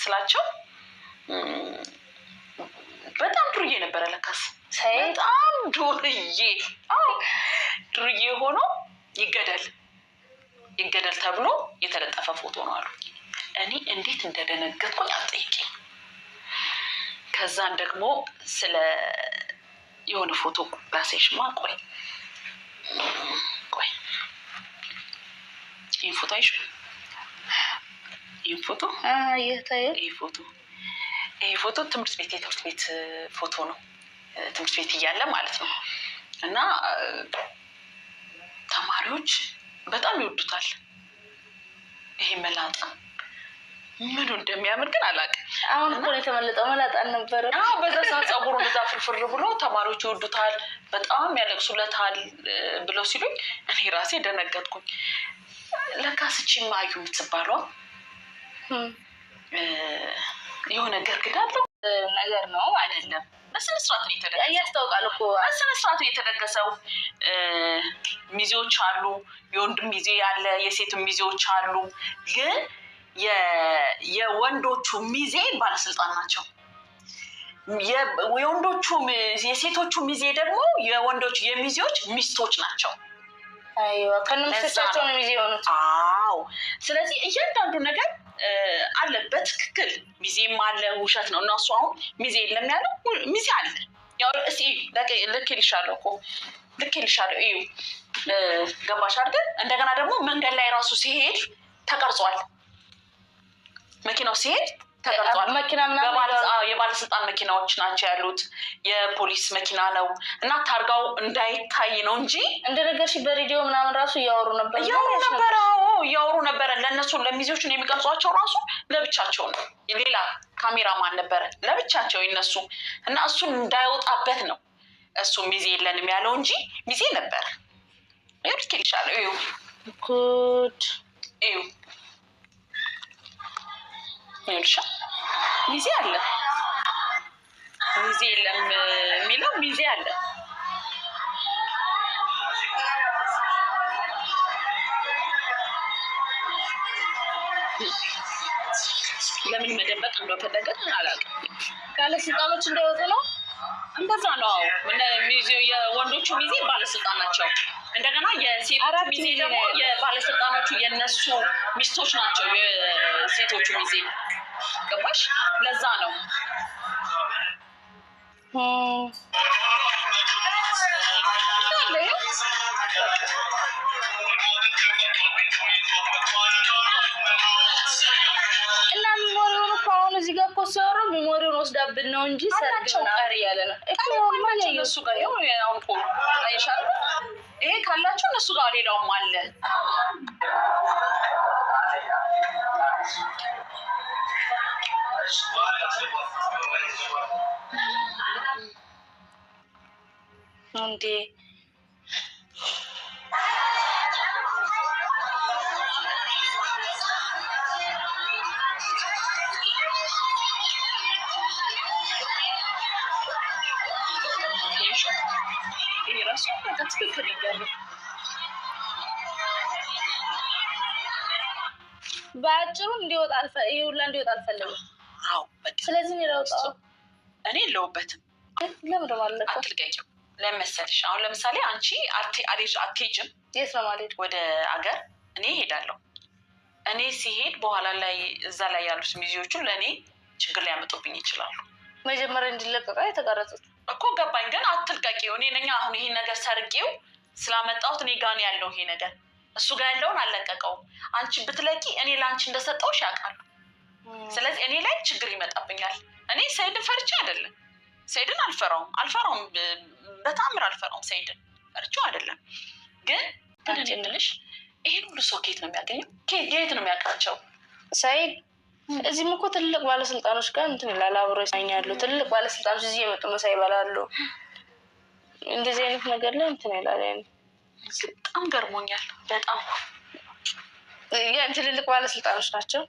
ስላቸው በጣም ዱርዬ ነበረ ለካስ በጣም ዱርዬ ሆኖ ይገደል ተብሎ የተለጠፈ ፎቶ ነው አሉ። እኔ እንዴት እንደደነገጥኩኝ አልጠይቂኝ። ከዛን ደግሞ ስለ የሆነ ፎቶ ላሳይሽማ። ቆይ ይህ ፎቶ አይሽ? ይህ ፎቶ ትምህርት ቤት ፎቶ ነው። ትምህርት ቤት እያለ ማለት ነው። እና ተማሪዎች በጣም ይወዱታል። ይሄ መላጣ ምኑ እንደሚያምር ግን አላውቅም። አሁን እኮ የተመለጠው መላጣ ነበር። በዛ ሰዓት ጸጉሩ እዛ ፍርፍር ብሎ ተማሪዎች ይወዱታል፣ በጣም ያለቅሱለታል ብለው ሲሉኝ እኔ ራሴ ደነገጥኩኝ። ለካስቺ ማዩ የምትባለው የሆነ ገርግዳለው ነገር ነው አይደለም። በስነ ስርዓት ነው የተደገሰው። ያስታውቃል እኮ በስነ ስርዓት ነው የተደገሰው። ሚዜዎች አሉ፣ የወንድም ሚዜ ያለ፣ የሴትም ሚዜዎች አሉ። ግን የወንዶቹ ሚዜ ባለስልጣን ናቸው። የሴቶቹ ሚዜ ደግሞ የወንዶቹ የሚዜዎች ሚስቶች ናቸው። አይዋ ከነምስቶቻቸው ነው ሚዜ የሆኑት። አዎ። ስለዚህ እያንዳንዱ ነገር አለ በትክክል። ሚዜም አለ፣ ውሸት ነው። እና እሱ አሁን ሚዜ የለም ያለው ሚዜ አለ። ያው እስኪ ልኬልሻለሁ እኮ እዩ። ገባሽ አይደል? እንደገና ደግሞ መንገድ ላይ ራሱ ሲሄድ ተቀርጿል። መኪናው ሲሄድ ተቀርጿል። የባለስልጣን መኪናዎች ናቸው ያሉት። የፖሊስ መኪና ነው እና ታርጋው እንዳይታይ ነው እንጂ እንደነገርሽ በሬዲዮ ምናምን ራሱ እያወሩ ነበረ። ለእነሱ ለሚዜዎቹ የሚቀርጿቸው ራሱ ለብቻቸው ነው። ሌላ ካሜራማን ነበረ ለብቻቸው ይነሱ እና እሱን እንዳይወጣበት ነው እሱ ሚዜ የለንም ያለው እንጂ ሚዜ ነበር። ልኬልሻለሁ። እዩ ይልሻ ሚዜ አለ። ሚዜ የለም የሚለው ሚዜ አለ። ለምን መደበቅ እንደፈለገ አላውቅም። ባለስልጣኖች እንዳይወጡ ነው። እንደዛ ነው። የወንዶቹ ሚዜ ባለስልጣን ናቸው። እንደገና የሴቶቹ ሚዜ ደግሞ የባለስልጣኖቹ የነሱ ሚስቶች ናቸው። የሴቶቹ ሚዜ ገባሽ? ለዛ ነው እና ሚሞሪውን እኮ አሁን እዚህ ጋር እኮ ሲያወሩ ሚሞሪውን ወስዳብን ነው እንጂ ሰርግና ቀሪ ያለ ነው እኮ እነሱ ጋር አሁን እኮ አይሻልም? ይሄ ካላቸው እነሱ ጋር ሌላውም አለ። እንዴ ይሄ ራሱ ትክክል ነገር ነው። በአጭሩ እንዲወጣ አልፈለግም። አዎ ስለዚህ እኔ የለሁበትም። ለምን ማለት አትልቀቂው። ለመሰልሽ አሁን ለምሳሌ አንቺ አትሄጂም። የት ነው ማለት? ወደ አገር እኔ እሄዳለሁ። እኔ ሲሄድ በኋላ ላይ እዛ ላይ ያሉት ሚዜዎቹን ለእኔ ችግር ሊያመጡብኝ ይችላሉ። መጀመሪያ እንዲለቀቃ የተቀረጹት እኮ ገባኝ። ግን አትልቀቂው። እኔ ነኝ አሁን ይሄን ነገር ሰርቄው ስላመጣሁት እኔ ጋር ነው ያለው ይሄ ነገር። እሱ ጋር ያለውን አልለቀቀውም። አንቺ ብትለቂ እኔ ለአንቺ እንደሰጠውሽ ያውቃሉ። ስለዚህ እኔ ላይ ችግር ይመጣብኛል። እኔ ሰይድን ፈርቼ አይደለም። ሰይድን አልፈራውም፣ በታምር አልፈራውም። ሰይድን ፈርቼው አይደለም። ግን ትንሽ ይሄን ሁሉ ሰው ከየት ነው የሚያገኘው? ከየት ነው የሚያውቃቸው? ሰይድ እዚህም እኮ ትልቅ ባለስልጣኖች ጋር እንትን ይላል፣ አብሮ ይሳኛሉ። ትልቅ ባለስልጣኖች እዚህ የመጡ ምሳ ይበላሉ። እንደዚህ አይነት ነገር ላይ እንትን ይላል። በጣም ገርሞኛል። በጣም ትልልቅ ባለስልጣኖች ናቸው።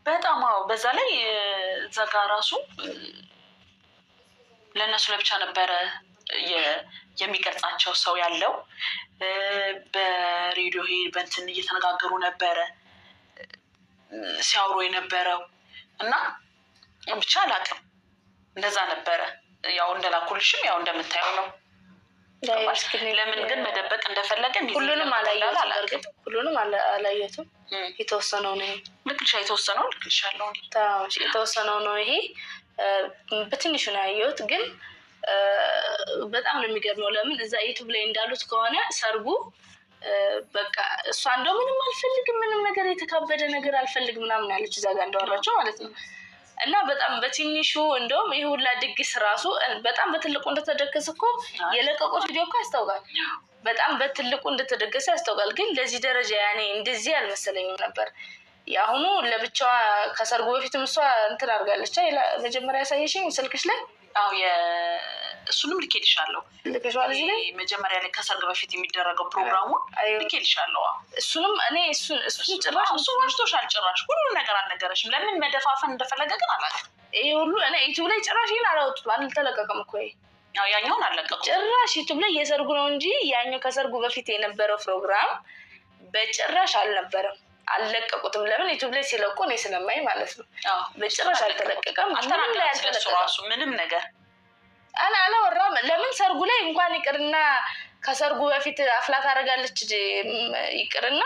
በጣም አዎ። በዛ ላይ እዛ ጋር ራሱ ለእነሱ ለብቻ ነበረ የሚቀርጻቸው ሰው ያለው። በሬዲዮ በእንትን እየተነጋገሩ ነበረ ሲያወሩ የነበረው እና ብቻ አላውቅም እንደዛ ነበረ። ያው እንደላኩልሽም ያው እንደምታየው ነው። ለምን ግን መደበቅ እንደፈለገ ሁሉንም አላየሁትም። ሁሉንም አላየሁትም። የተወሰነው ነው የተወሰነው ነው ይሄ በትንሹ ነው ያየሁት። ግን በጣም ነው የሚገርመው። ለምን እዛ ዩቲዩብ ላይ እንዳሉት ከሆነ ሰርጉ በቃ እሷ እንደው ምንም አልፈልግም፣ ምንም ነገር የተካበደ ነገር አልፈልግም ምናምን አለች እዛ ጋር እንዳወራቸው ማለት ነው። እና በጣም በትንሹ እንደውም ይሄ ሁላ ድግስ ራሱ በጣም በትልቁ እንደተደገሰ እኮ የለቀቁት ቪዲዮ እኮ ያስታውቃል። በጣም በትልቁ እንደተደገሰ ያስታውቃል። ግን ለዚህ ደረጃ ያኔ እንደዚህ አልመሰለኝም ነበር። ያሁኑ ለብቻዋ ከሰርጉ በፊትም እሷ እንትን አድርጋለች። መጀመሪያ ያሳየሽኝ ስልክሽ ላይ እሱንም ልኬልሻለሁ። መጀመሪያ ላይ ከሰርግ በፊት የሚደረገው ፕሮግራሙ ልኬልሻለሁ። እሱንም እኔ እሱን ጭራሽ እሱ ዋሽቶሻል። ጭራሽ ሁሉ ነገር አልነገረሽም። ለምን መደፋፈን እንደፈለገ ግን አላውቅም። ይሄ ሁሉ እኔ ዩቲዩብ ላይ ጭራሽ ይሄን አላወጡትም። አልተለቀቀም እኮ ያው ያኛውን አልለቀቁም። ጭራሽ ዩቲዩብ ላይ የሰርጉ ነው እንጂ ያኛው ከሰርጉ በፊት የነበረው ፕሮግራም በጭራሽ አልነበረም። አልለቀቁትም። ለምን ዩቲዩብ ላይ ሲለቁ እኔ ስለማይ ማለት ነው። በጭራሽ አልተለቀቀም። ራሱ ምንም ነገር አላወራም። ለምን ሰርጉ ላይ እንኳን ይቅርና ከሰርጉ በፊት አፍላ ታደርጋለች ይቅርና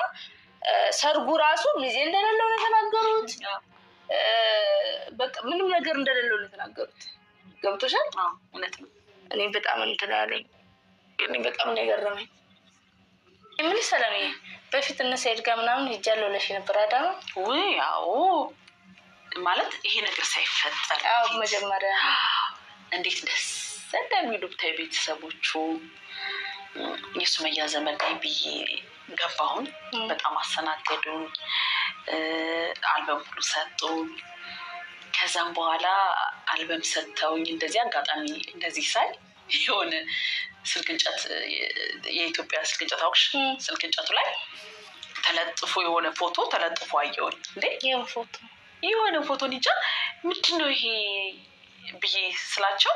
ሰርጉ ራሱ ሚዜ እንደሌለው ነው የተናገሩት። በቃ ምንም ነገር እንደሌለው ነው የተናገሩት። ገብቶሻል? እውነት ነው። እኔ በጣም እንትን አለኝ። እኔ በጣም ነው የገረመኝ። ምን ሰላም በፊት እነ ሰይድ ጋር ምናምን ሄጃለሁ ብለሽ ነበር አዳማ? ያው ማለት ይሄ ነገር ሳይፈጠር መጀመሪያ እንዴት ደስ እንደሚሉ ብታይ ቤተሰቦቹ የሱመያ ዘመድ ላይ ብዬ ገባሁን። በጣም አሰናገዱን። አልበም ሁሉ ሰጡን። ከዛም በኋላ አልበም ሰጥተውኝ እንደዚህ አጋጣሚ እንደዚህ ሳይ የሆነ ስልክ እንጨት የኢትዮጵያ ስልክ እንጨት አውቅሽ? ስልክ እንጨቱ ላይ ተለጥፎ የሆነ ፎቶ ተለጥፎ አየሁኝ። እንዴ የሆነ ፎቶ እንጃ ምንድነው ይሄ ብዬ ስላቸው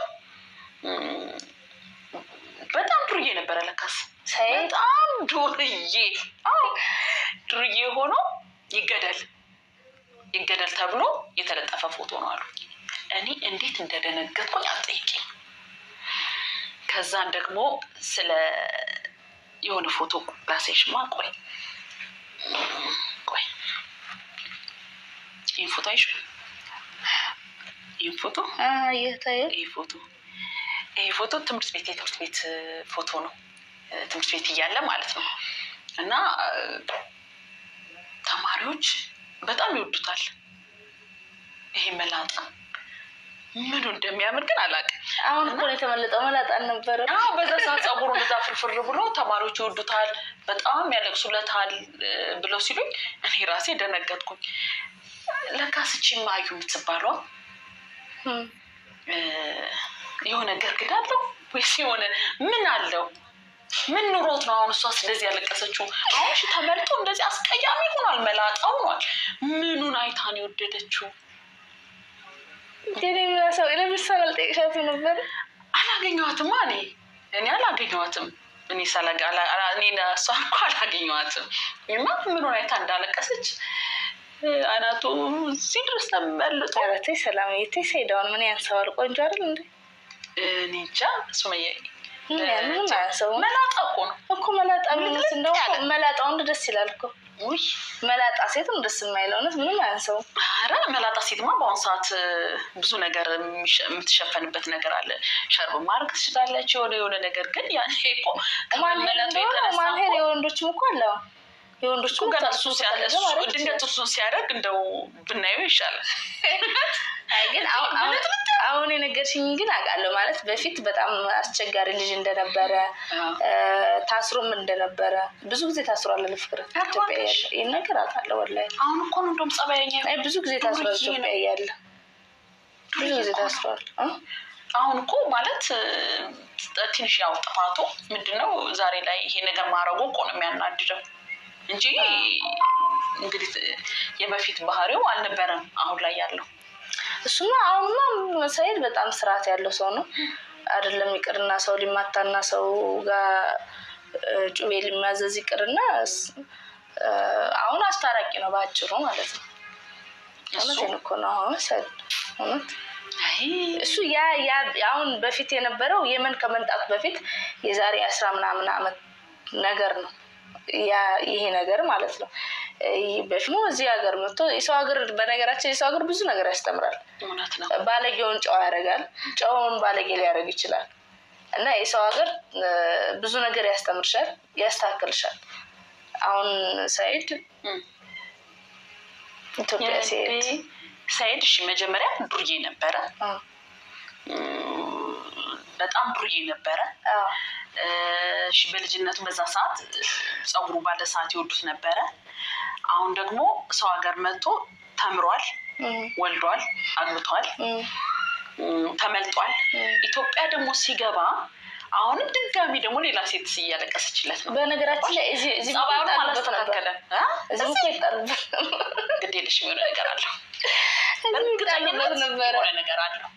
በጣም ዱርዬ ነበረ። ለካስ በጣም ዱርዬ ሆኖ ይገደል ተብሎ የተለጠፈ ፎቶ ነው አሉ። እኔ እንዴት እንደደነገጥኩኝ አትጠይቂኝ። ከዛን ደግሞ ስለ የሆነ ፎቶ ላሳይሽማ። ቆይ ይሄን ፎቶ አይሽ? ይሄ ፎቶ ትምህርት ቤት ፎቶ ነው። ትምህርት ቤት እያለ ማለት ነው። እና ተማሪዎች በጣም ይወዱታል። ይሄ መላጣ ምኑ እንደሚያምር ግን አላውቅም። አሁን እኮ የተመለጠው መላጣ ነበር። በዛ ሰዓት ጸጉሩ በዛ ፍርፍር ብሎ ተማሪዎች ይወዱታል፣ በጣም ያለቅሱለታል ብለው ሲሉኝ እኔ ራሴ ደነገጥኩኝ። ለካስ እቺ ማዩ የምትባለው የሆነ ግርግዳ አለው ወይስ የሆነ ምን አለው? ምን ኑሮት ነው አሁን እሷ ስለዚህ ያለቀሰችው? አሁን እሺ ተመልጦ እንደዚህ አስቀያሚ ሆኗል፣ መላጣ ሆኗል። ምኑን አይታ ነው የወደደችው? ግን ሰው ለምሳሌ አልጠይቅሻት ነበር። አላገኘኋትም። እኔ አላገኘኋትም። እኔ እሷ እኮ አላገኘኋትም። እና ምኑን አይታ እንዳለቀሰች አናቱ እዚህ ድረስ ተመልጦ። ተይ ሰላም ተይ ሰይዳውን ምን ያንሰዋል? ቆንጆ አይደል እንዴ? እኔ እንጃ ሱመያ ምን ያንሰው? መላጣ እኮ መላጣ ምንስ እንደው መላጣው ደስ ይላል እኮ። መላጣ ሴትም ደስ የማይለው ነው። ምንም ያንሰው። ኧረ መላጣ ሴትማ በአሁኑ ሰዓት ብዙ ነገር የምትሸፈንበት ነገር አለ። ሸርብ ማድረግ ትችላለች የሆነ ነገር። ግን ያኔ እኮ ከመላጣ የተነሳ የወንዶችም እኮ አለ። የወንዶችም ድንገት እሱን ሲያደርግ እንደው ብናየው ይሻላል። ግን አሁን የነገርሽኝ ግን አውቃለሁ። ማለት በፊት በጣም አስቸጋሪ ልጅ እንደነበረ ታስሮም እንደነበረ ብዙ ጊዜ ታስሯል። ለፍቅር ኢትዮጵያ ያለ ይሄን ነገር አውቃለሁ። ወላሂ አሁን እኮ ነው እንደውም ጸባይኛ ብዙ ጊዜ ታስሯል። ኢትዮጵያ ያለ ብዙ ጊዜ ታስሯል። አሁን እኮ ማለት ትንሽ ያው ጥፋቱ ምንድነው ዛሬ ላይ ይሄ ነገር ማረጉ እኮ ነው የሚያናድደው እንጂ እንግዲህ የበፊት ባህሪው አልነበረም አሁን ላይ ያለው። እሱማ አሁንማ ሰይድ በጣም ስርዓት ያለው ሰው ነው አይደለም። ይቅርና ሰው ሊማታና ሰው ጋር ጩቤ ሊማዘዝ ይቅርና አሁን አስታራቂ ነው ባጭሩ ማለት ነው። አመቴን እኮ ነው ሰድ እሱ ያ አሁን በፊት የነበረው የመን ከመንጣት በፊት የዛሬ 10 ምናምን አመት ነገር ነው ይሄ ነገር ማለት ነው። በሽሞ እዚህ ሀገር መጥቶ የሰው ሀገር በነገራችን የሰው ሀገር ብዙ ነገር ያስተምራል። ባለጌውን ጨዋ ያደርጋል፣ ጨውን ባለጌ ሊያደርግ ይችላል። እና የሰው ሀገር ብዙ ነገር ያስተምርሻል፣ ያስተካክልሻል። አሁን ሰይድ ኢትዮጵያ ሰይድ እሺ መጀመሪያ ዱርዬ ነበረ፣ በጣም ዱርዬ ነበረ። እሺ በልጅነቱ በዛ ሰዓት ጸጉሩ ባለ ሰዓት ይወዱት ነበረ። አሁን ደግሞ ሰው ሀገር መጥቶ ተምሯል፣ ወልዷል፣ አግብቷል፣ ተመልጧል። ኢትዮጵያ ደግሞ ሲገባ አሁንም ድጋሚ ደግሞ ሌላ ሴት እያለቀሰችለት ነው። በነገራችን ላይ እዚህ ጸባዩን አላስተካከለ ግዴለሽ የሆነ ነገር አለው፣ በእርግጠኝነት የሆነ ነገር አለው፣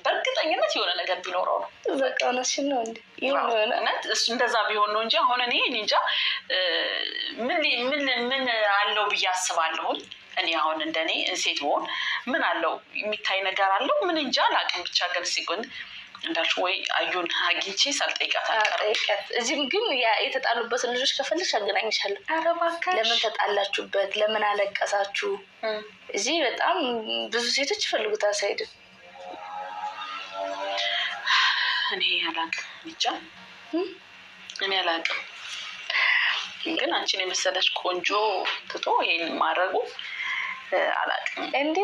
በእርግጠኝነት የሆነ ነገር ቢኖረው ነው። በቃ እውነትሽን ነው እንዴ? እውነት እሱ እንደዛ ቢሆን ነው እንጂ አሁን እኔ እንጃ ምን አለው ብዬ አስባለሁ። እኔ አሁን እንደኔ ሴት ሆን ምን አለው የሚታይ ነገር አለው ምን እንጃ አላውቅም። ብቻ ግን ሲጎን እንዳልሽ ወይ አዩን አግኝቼ ሳልጠይቃት አልቀርም። እዚህም ግን የተጣሉበት ልጆች ከፈልሽ አገናኝሻለሁ። ኧረ እባክሽ ለምን ተጣላችሁበት? ለምን አለቀሳችሁ? እዚህ በጣም ብዙ ሴቶች ይፈልጉታል ሰይድ። እኔ አላውቅም ብቻ እኔ አላውቅም። ግን አንቺን የመሰለች ቆንጆ ትቶ ይሄን ማድረጉ አላውቅም እንዴ